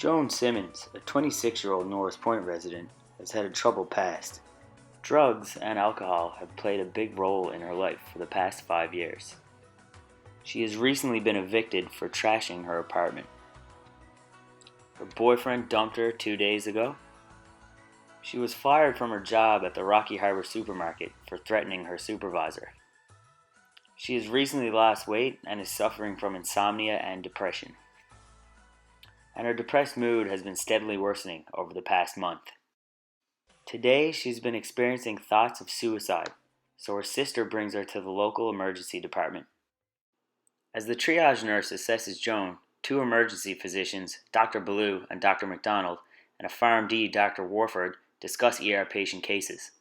Joan Simmons, a 26-year-old Norris Point resident, has had a troubled past. Drugs and alcohol have played a big role in her life for the past 5 years. She has recently been evicted for trashing her apartment. Her boyfriend dumped her 2 days ago. She was fired from her job at the Rocky Harbor supermarket for threatening her supervisor. She has recently lost weight and is suffering from insomnia and depression. And her depressed mood has been steadily worsening over the past month. Today, she's been experiencing thoughts of suicide, so her sister brings her to the local emergency department. As the triage nurse assesses Joan, two emergency physicians, Dr. Ballou and Dr. McDonald, and a PharmD, Dr. Warford, discuss ER patient cases.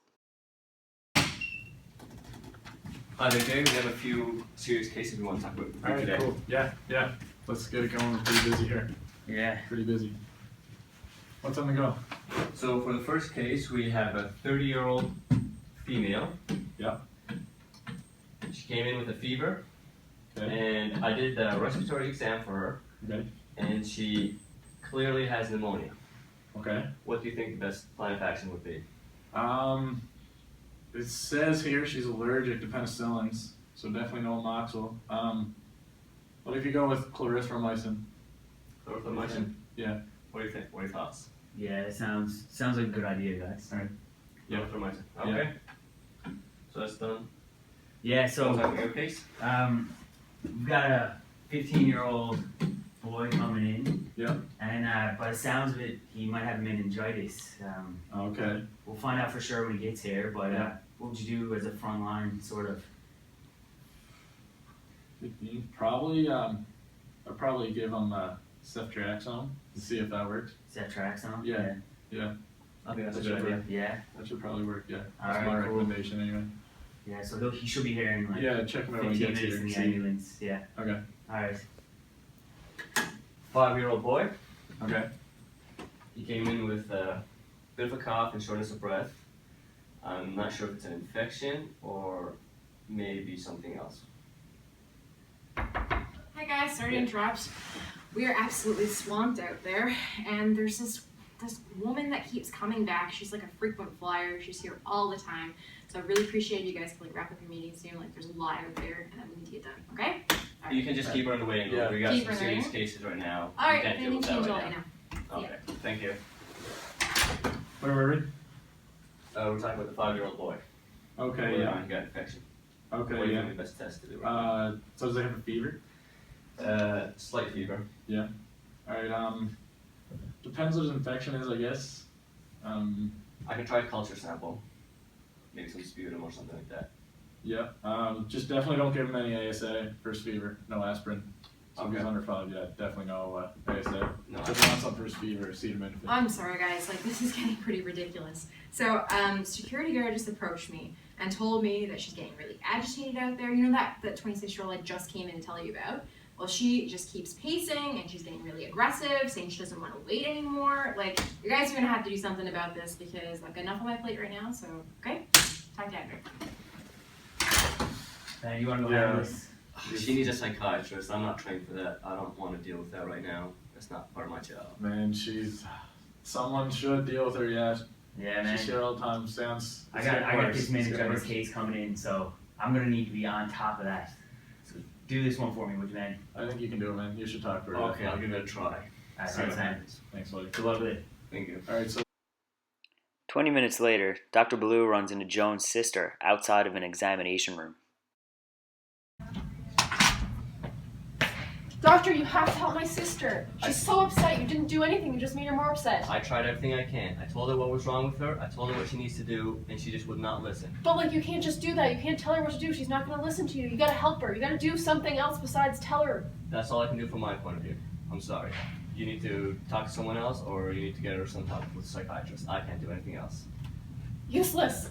Hi there, Jay. We have a few serious cases we want to talk about today. Cool. Yeah. Let's get it going. We're pretty busy here. Yeah. Pretty busy. What's on the go? So for the first case, we have a 30-year-old female. Yeah. She came in with a fever. Okay. And I did the respiratory exam for her. Okay. And she clearly has pneumonia. Okay. What do you think the best plan of action would be? It says here she's allergic to penicillins, so definitely no amoxil. What if you go with clarithromycin? Clarithromycin? Yeah. What do you think? What are your thoughts? Yeah, that sounds like a good idea, guys. All right. Yeah, clarithromycin. Okay. Yeah. So that's done. Yeah, so your case? we've got a 15-year-old boy coming in. Yeah. And by the sounds of it, he might have meningitis. Okay. We'll find out for sure when he gets here, but Yeah. what would you do as a frontline sort of? Probably, I'd probably give him ceftriaxone and see if that works. Ceftriaxone? Yeah. I think that's a That good should idea. work. Yeah? That should probably work, yeah. All That's right, my cool. recommendation anyway. Yeah, so he should be here in like Yeah, check him out when he 15 gets minutes here. in the See. ambulance. Yeah. Okay. Alright. 5-year-old boy. Okay. He came in with a bit of a cough and shortness of breath. I'm not sure if it's an infection or maybe something else. Hi guys, sorry to interrupt. We are absolutely swamped out there, and there's this woman that keeps coming back. She's like a frequent flyer. She's here all the time. So I really appreciate you guys to like wrap up your meeting soon. Like there's a lot out there, and then we need to get done. Okay? All right. You can just keep her in the waiting room. Yeah. We got Keep some her in the serious waiting cases right now. All right, We can't if deal with anything that changes, I'll right let you now. know. Okay, thank you. Where were we? We're talking about the 5-year-old boy. Okay, yeah. He got infection. Okay, What do you yeah. think the best test to do right So does he have a fever? now? Slight fever. Yeah. Alright, depends what his infection is, I guess. I can try a culture sample. Maybe some sputum or something like that. Yeah. Just definitely don't give him any ASA, first fever, no asprin. So if he's Okay. under 5, yeah, definitely no ASA. No. If he wants some first fever, acetaminophen. I'm sorry guys, like this is getting pretty ridiculous. So security guard just approached me and told me that she's getting really agitated out there. You know that 26-year-old I just came in to tell you about? Well, she just keeps pacing and she's getting really aggressive, saying she doesn't want to wait anymore. Like, you guys are gonna have to do something about this because I've got enough on my plate right now, so, okay? Talk to you after. You want to go Yeah. handle this? She needs a psychiatrist. I'm not trained for that. I don't want to deal with that right now. That's not part of my job. Man, someone should deal with her, yeah. Yeah, man. She's here all the time, sounds. I got this minute meningitis case coming in, so I'm gonna need to be on top of that. So do this one for me, would you, man? I think you can do it, man. You should talk to her. Okay, I'll give it a try. Alright, thanks, man. Thanks, buddy. Good luck with it. Thank you. Alright, so 20 minutes later, Dr. Ballou runs into Joan's sister outside of an examination room. Doctor, you have to help my sister. She's so upset. You didn't do anything. You just made her more upset. I tried everything I can. I told her what was wrong with her. I told her what she needs to do, and she just would not listen. But like, you can't just do that. You can't tell her what to do. She's not going to listen to you. You got to help her. You got to do something else besides tell her. That's all I can do from my point of view. I'm sorry. You need to talk to someone else, or you need to get her some help with a psychiatrist. I can't do anything else. Useless.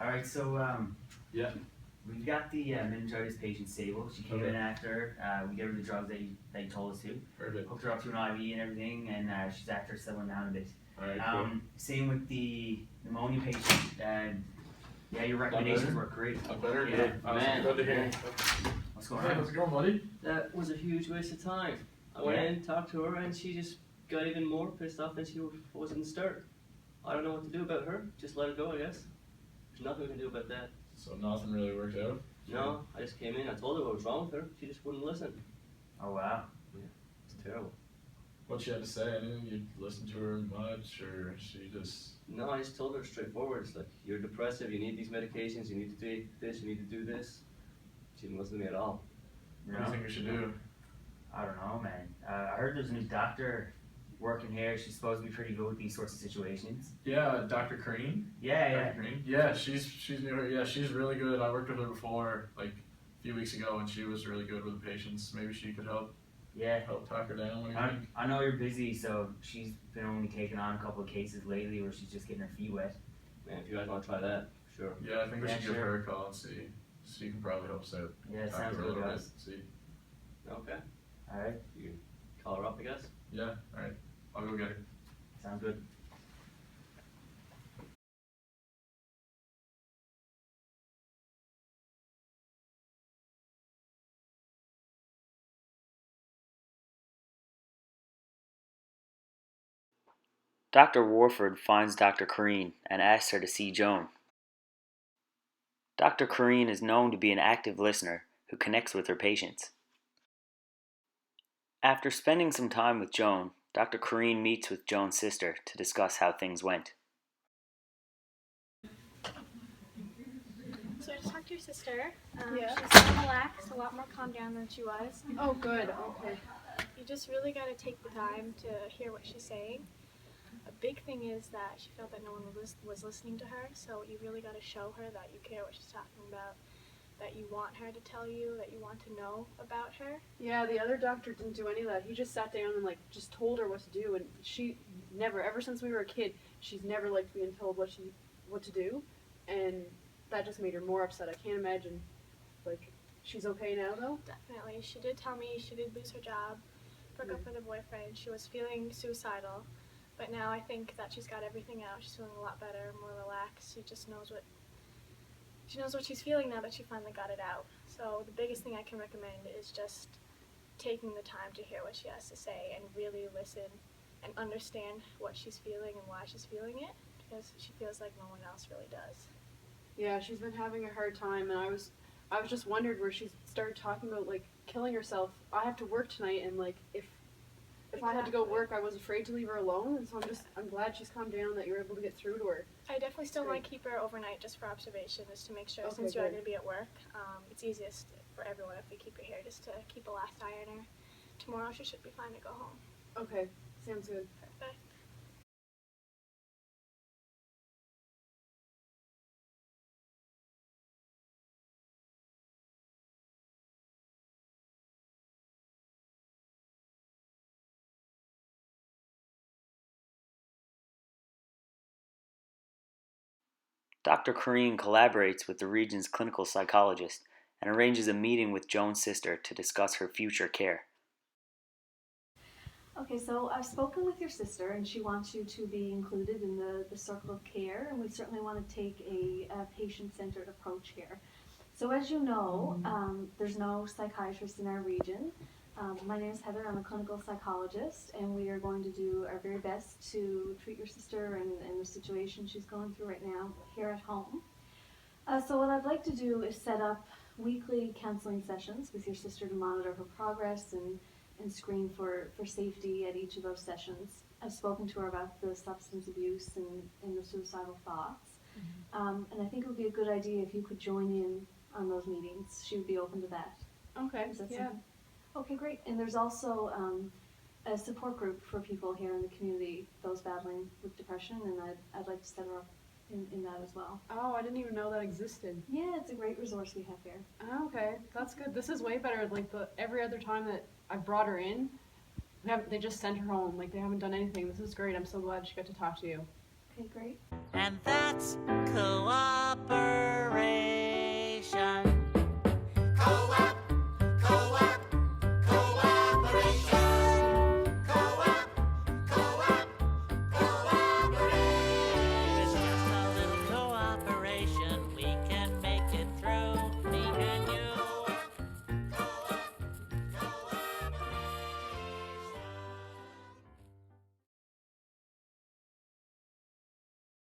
Alright, so, yeah. We've got the meningitis patient stable. She came in after we gave her the drugs that you told us to. Perfect. Hooked her up to an IV and everything, and she's after settling down a bit. Alright, cool. Same with the pneumonia patient. Yeah, your recommendations were great. I'm better? Yeah. Good. Awesome. Man. Good to hear. What's going Hey, on? how's it going, buddy? That was a huge waste of time. I went Yeah. in, talked to her, and she just got even more pissed off than she was in the start. I don't know what to do about her. Just let it go, I guess. There's nothing we can do about that. So nothing really worked out? No, I just came in, I told her what was wrong with her. She just wouldn't listen. Oh wow. It's terrible. What she had to say? Anything you listened to her much, or she just... No, I just told her straightforward. It's like, you're depressive, you need these medications, you need to take this, you need to do this. She didn't listen to me at all. What do you think we should do? I don't know, man. I heard there's a new doctor working here. She's supposed to be pretty good with these sorts of situations. Yeah, Dr. Crean? Yeah. Dr. Crean? Yeah, she's new. Yeah, she's really good. I worked with her before, like a few weeks ago, and she was really good with the patients. Maybe she could help talk her down. What do you think? I know you're busy, so she's been only taking on a couple of cases lately where she's just getting her feet wet. Man, if you guys want to try that, sure. Yeah, I think we Yeah, should give sure. her a call and see. She can probably help us out. Yeah, it Talk sounds to her a good, little guys. bit. See. Okay. Alright, You can call her up, I guess. Yeah, alright. I'll go get her. sounds good. Dr. Warford finds Dr. Corrine and asks her to see Joan. Dr. Corrine is known to be an active listener who connects with her patients. After spending some time with Joan, Dr. Corrine meets with Joan's sister to discuss how things went. So I just talked to your sister. Yeah. She's more relaxed, a lot more calmed down than she was. Oh, good. Okay. You just really got to take the time to hear what she's saying. A big thing is that she felt that no one was listening to her, so you really got to show her that you care what she's talking about, that you want her to tell you, that you want to know about her. Yeah, the other doctor didn't do any of that. He just sat down and just told her what to do, and she never, ever since we were a kid, she's never liked being told what to do, and that just made her more upset. I can't imagine. She's okay now though. Definitely. She did tell me she did lose her job, broke up with her boyfriend. She was feeling suicidal, but now I think that she's got everything out. She's feeling a lot better, more relaxed. She just knows what she's feeling now that she finally got it out. So the biggest thing I can recommend is just taking the time to hear what she has to say and really listen and understand what she's feeling and why she's feeling it, because she feels like no one else really does. Yeah, she's been having a hard time, and I was just wondered where she started talking about killing herself. I have to work tonight, and if I had to go Exactly. work, I was afraid to leave her alone, and so I'm glad she's calmed down, that you're able to get through to her. I definitely still Great. want to keep her overnight just for observation, just to make sure Okay, since you are good. going to be at work, it's easiest for everyone if we keep her here just to keep a last eye on her. Tomorrow she should be fine to go home. Okay, sounds good. Perfect. Dr. Corrine collaborates with the region's clinical psychologist and arranges a meeting with Joan's sister to discuss her future care. Okay, so I've spoken with your sister, and she wants you to be included in the circle of care, and we certainly want to take a patient-centered approach here. So as you know, there's no psychiatrist in our region. My name is Heather. I'm a clinical psychologist, and we are going to do our very best to treat your sister and the situation she's going through right now here at home. So what I'd like to do is set up weekly counseling sessions with your sister to monitor her progress and screen for safety at each of those sessions. I've spoken to her about the substance abuse and the suicidal thoughts. And I think it would be a good idea if you could join in on those meetings. She would be open to that. Okay, Is that yeah. something? Okay, great. And there's also a support group for people here in the community, those battling with depression, and I'd like to set her up in that as well. Oh, I didn't even know that existed. Yeah, it's a great resource we have here. Oh, okay, that's good. This is way better. Every other time that I've brought her in, they just sent her home. They haven't done anything. This is great. I'm so glad she got to talk to you. Okay, great. And that's